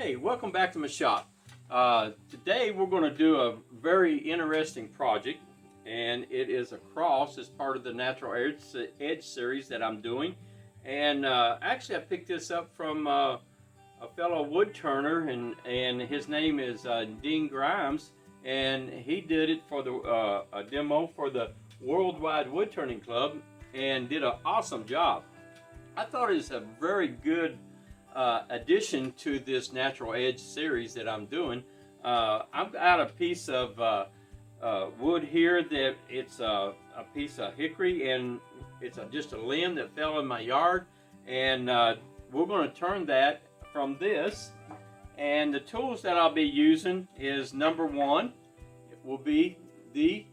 Hey, welcome back to my shop. Today we're going to do a very interesting project, and it is a cross as part of the Natural Edge series that I'm doing. And actually I picked this up from a fellow wood turner, and his name is Dean Grimes, and he did it for a demo for the Worldwide Wood Turning Club and did an awesome job. I thought it was a very good addition to this Natural Edge series that I'm doing. I've got a piece of wood here that it's a piece of hickory, and it's just a limb that fell in my yard, and we're going to turn that from this. And the tools that I'll be using is number one, it will be the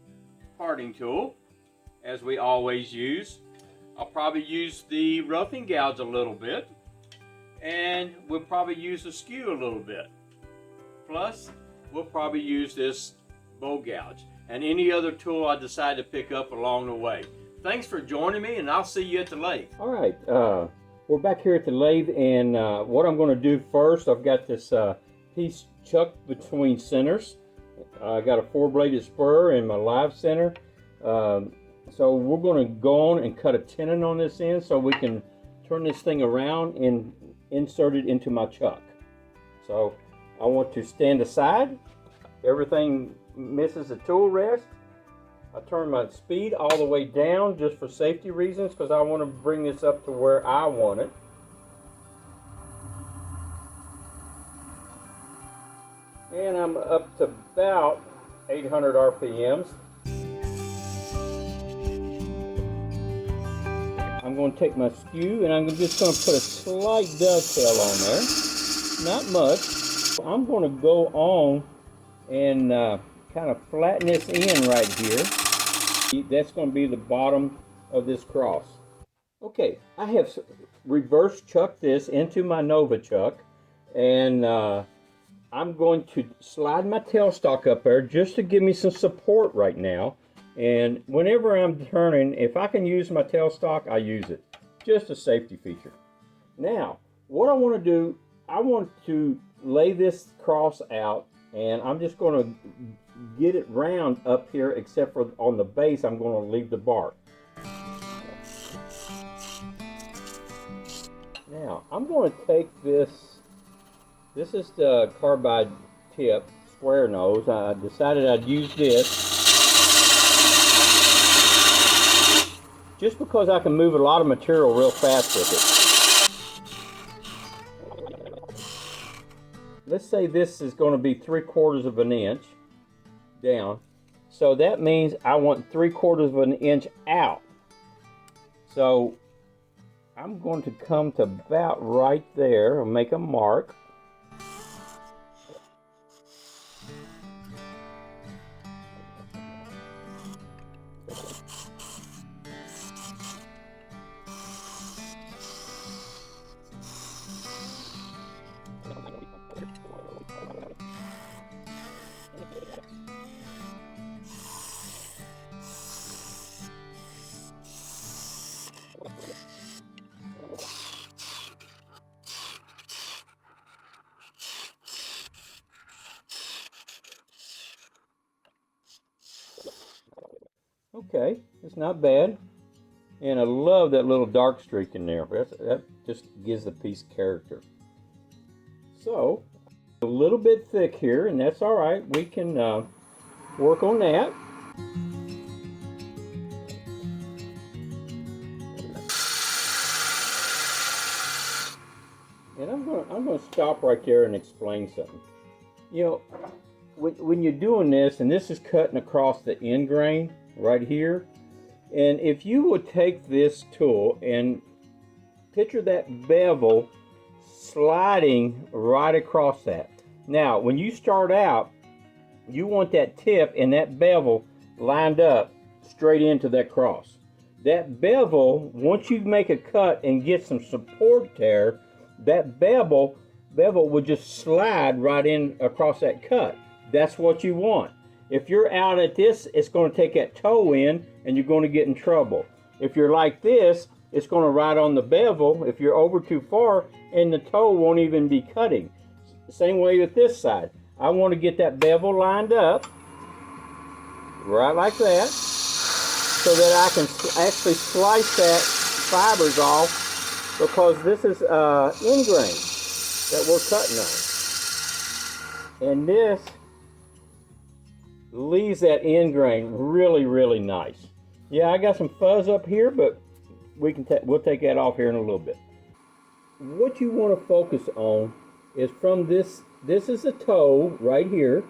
parting tool, as we always use. I'll probably use the roughing gouge a little bit, and we'll probably use the skew a little bit. Plus, we'll probably use this bow gouge and any other tool I decide to pick up along the way. Thanks for joining me, and I'll see you at the lathe. All right, we're back here at the lathe, and what I'm going to do first, I've got this piece chucked between centers. I got a 4-bladed spur in my live center. So we're going to go on and cut a tenon on this end so we can turn this thing around and insert it into my chuck. So I want to stand aside. Everything misses the tool rest. I turn my speed all the way down just for safety reasons, because I want to bring this up to where I want it. And I'm up to about 800 RPMs. I'm going to take my skew, and I'm just going to put a slight dovetail on there. Not much. I'm going to go on and kind of flatten this in right here. That's going to be the bottom of this cross. Okay, I have reverse chucked this into my Nova chuck, and I'm going to slide my tailstock up there just to give me some support right now. And whenever I'm turning, if I can use my tailstock, I use it. Just a safety feature. Now, what I want to do, I want to lay this cross out, and I'm just going to get it round up here, except for on the base, I'm going to leave the bark. Now, I'm going to take this is the carbide tip, square nose. I decided I'd use this just because I can move a lot of material real fast with it. Let's say this is going to be 3/4 of an inch down. So that means I want 3/4 of an inch out. So I'm going to come to about right there and make a mark. Okay, it's not bad, and I love that little dark streak in there. That just gives the piece character. So, a little bit thick here, and that's all right. We can work on that. And I'm going to stop right there and explain something. You know, when you're doing this, and this is cutting across the end grain right here, and if you would take this tool and picture that bevel sliding right across that. Now, when you start out, you want that tip and that bevel lined up straight into that cross. That bevel, once you make a cut and get some support there, that bevel will just slide right in across that cut. That's what you want. If you're out at this, it's going to take that toe in, and you're going to get in trouble. If you're like this, it's going to ride on the bevel if you're over too far, and the toe won't even be cutting. same way with this side. I want to get that bevel lined up, right like that, so that I can actually slice that fibers off, because this is end grain that we're cutting on. And this leaves that end grain really, really nice. Yeah, I got some fuzz up here, but we'll take that off here in a little bit. What you want to focus on is from this is the toe right here,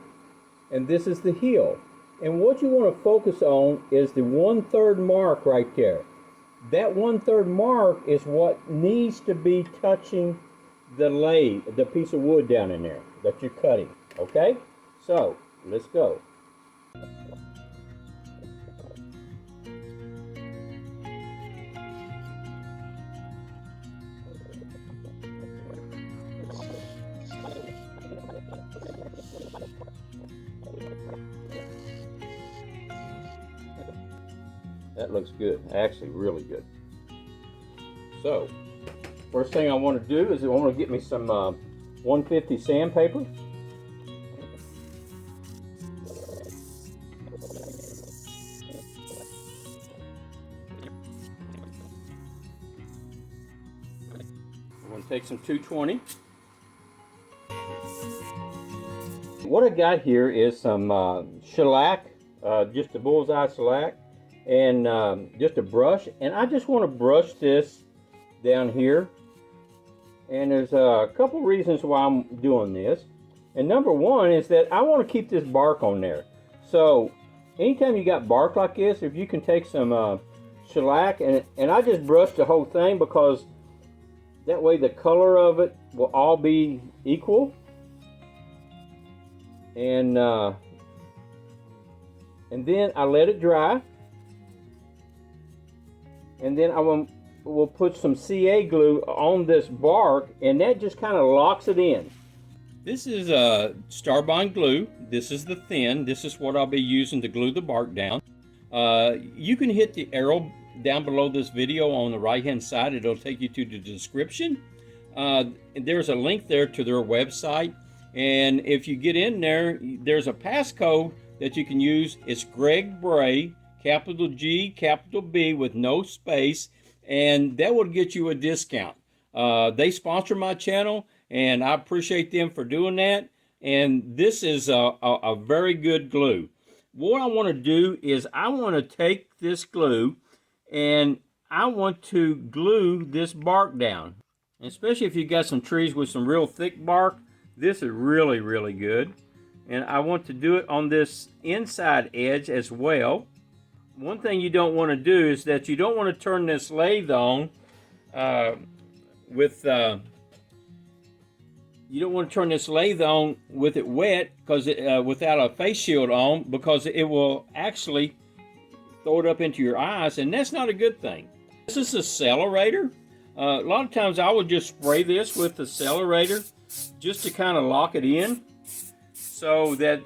and this is the heel. And what you want to focus on is the 1/3 mark right there. That 1/3 mark is what needs to be touching the lathe, the piece of wood down in there that you're cutting. Okay? So, let's go. That looks good, actually really good. So, first thing I want to do is I want to get me some 150 sandpaper. I'm going to take some 220. What I got here is some shellac, just a bullseye shellac, and just a brush, and I just want to brush this down here. And there's a couple reasons why I'm doing this. And number one is that I want to keep this bark on there. So anytime you got bark like this, if you can take some shellac, and I just brush the whole thing, because that way the color of it will all be equal. And then I let it dry. And then we'll put some CA glue on this bark, and that just kind of locks it in. This is Starbond glue. This is the thin. This is what I'll be using to glue the bark down. You can hit the arrow down below this video on the right hand side. It'll take you to the description. There's a link there to their website, and if you get in there, there's a passcode that you can use. It's Greg Bray, capital G, capital B with no space, and that will get you a discount. They sponsor my channel, and I appreciate them for doing that. And this is a very good glue. What I want to do is I want to take this glue and I want to glue this bark down. And especially if you got some trees with some real thick bark, this is really, really good. And I want to do it on this inside edge as well. One thing you don't want to do is that you don't want to turn this lathe on with it wet, because without a face shield on, because it will actually throw it up into your eyes, and that's not a good thing. This is a accelerator. A lot of times I would just spray this with the accelerator just to kind of lock it in, so that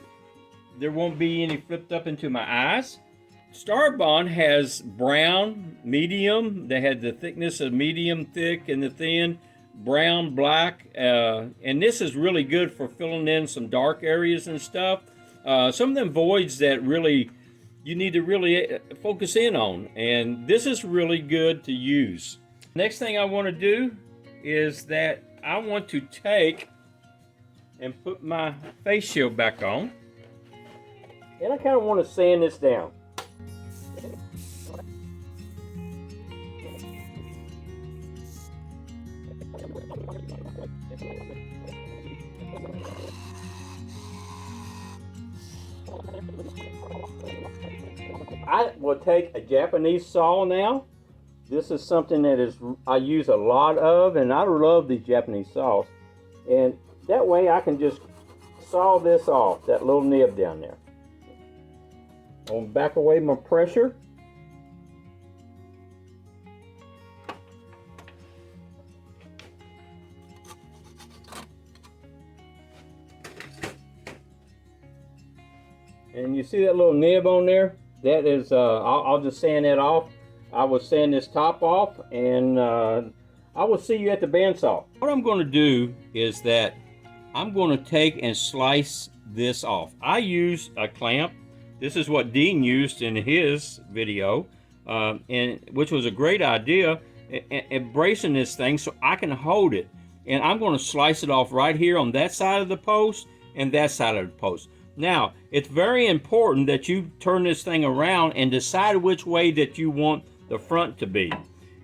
there won't be any flipped up into my eyes. Starbond has brown, medium. They had the thickness of medium, thick, and the thin, brown, black. And this is really good for filling in some dark areas and stuff. Some of them voids that really you need to really focus in on. And this is really good to use. Next thing I want to do is that I want to take and put my face shield back on. And I kind of want to sand this down. I will take a Japanese saw now. This is something that I use a lot of, and I love these Japanese saws. And that way I can just saw this off, that little nib down there. I'm going to back away my pressure. And you see that little nib on there? That is, I'll just sand that off. I will sand this top off, and I will see you at the bandsaw. What I'm going to do is that I'm going to take and slice this off. I use a clamp. This is what Dean used in his video, and which was a great idea, and bracing this thing so I can hold it. And I'm going to slice it off right here on that side of the post and that side of the post. Now, it's very important that you turn this thing around and decide which way that you want the front to be.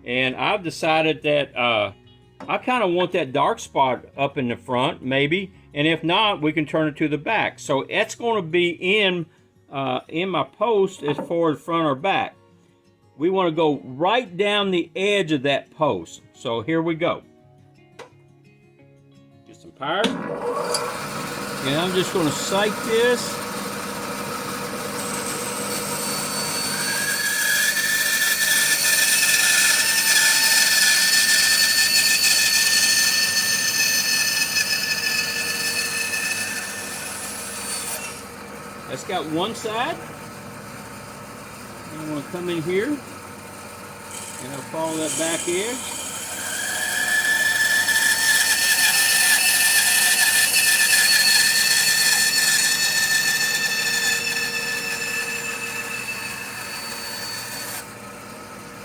And I've decided that I kind of want that dark spot up in the front, maybe, and if not, we can turn it to the back. So that's going to be in my post as far as front or back. We want to go right down the edge of that post. So here we go. Get some pliers, and I'm just going to sight this. That's got one side. I'm going to come in here and I'll follow that back edge.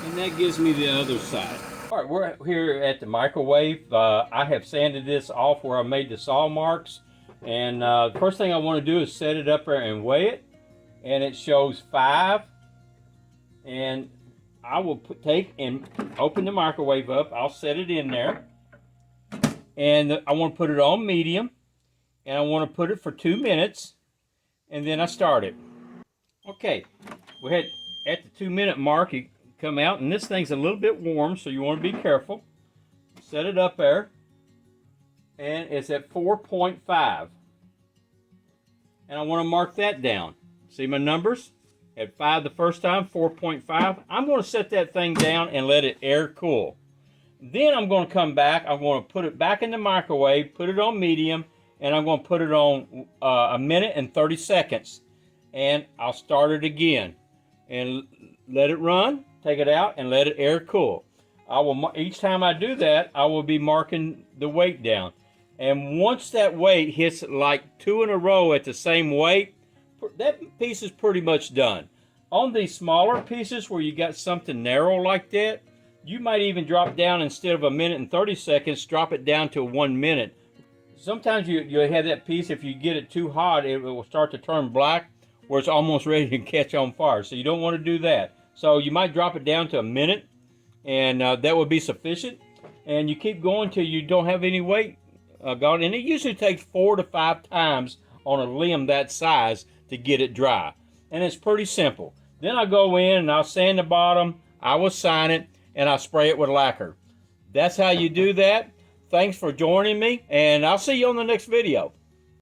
And that gives me the other side. All right, we're here at the microwave. I have sanded this off where I made the saw marks. And the first thing I want to do is set it up there and weigh it. And it shows 5. And I will take and open the microwave up. I'll set it in there. And I want to put it on medium. And I want to put it for 2 minutes. And then I start it. Okay, we had at the 2-minute mark, it come out. And this thing's a little bit warm, so you want to be careful. Set it up there. And it's at 4.5. And I want to mark that down. See my numbers? At 5 the first time, 4.5. I'm going to set that thing down and let it air cool. Then I'm going to come back. I'm going to put it back in the microwave, put it on medium, and I'm going to put it on 1 minute and 30 seconds. And I'll start it again. And let it run, take it out, and let it air cool. Each time I do that, I will be marking the weight down. And once that weight hits like 2 in a row at the same weight, that piece is pretty much done. On these smaller pieces where you got something narrow like that, you might even drop down, instead of 1 minute and 30 seconds, drop it down to 1 minute. Sometimes you have that piece, if you get it too hot, it will start to turn black where it's almost ready to catch on fire. So you don't want to do that. So you might drop it down to 1 minute, and that would be sufficient. And you keep going till you don't have any weight gone. And it usually takes 4 to 5 times on a limb that size to get it dry. And it's pretty simple. Then I'll go in and I'll sand the bottom, I will sign it, and I'll spray it with lacquer. That's how you do that. Thanks for joining me, and I'll see you on the next video.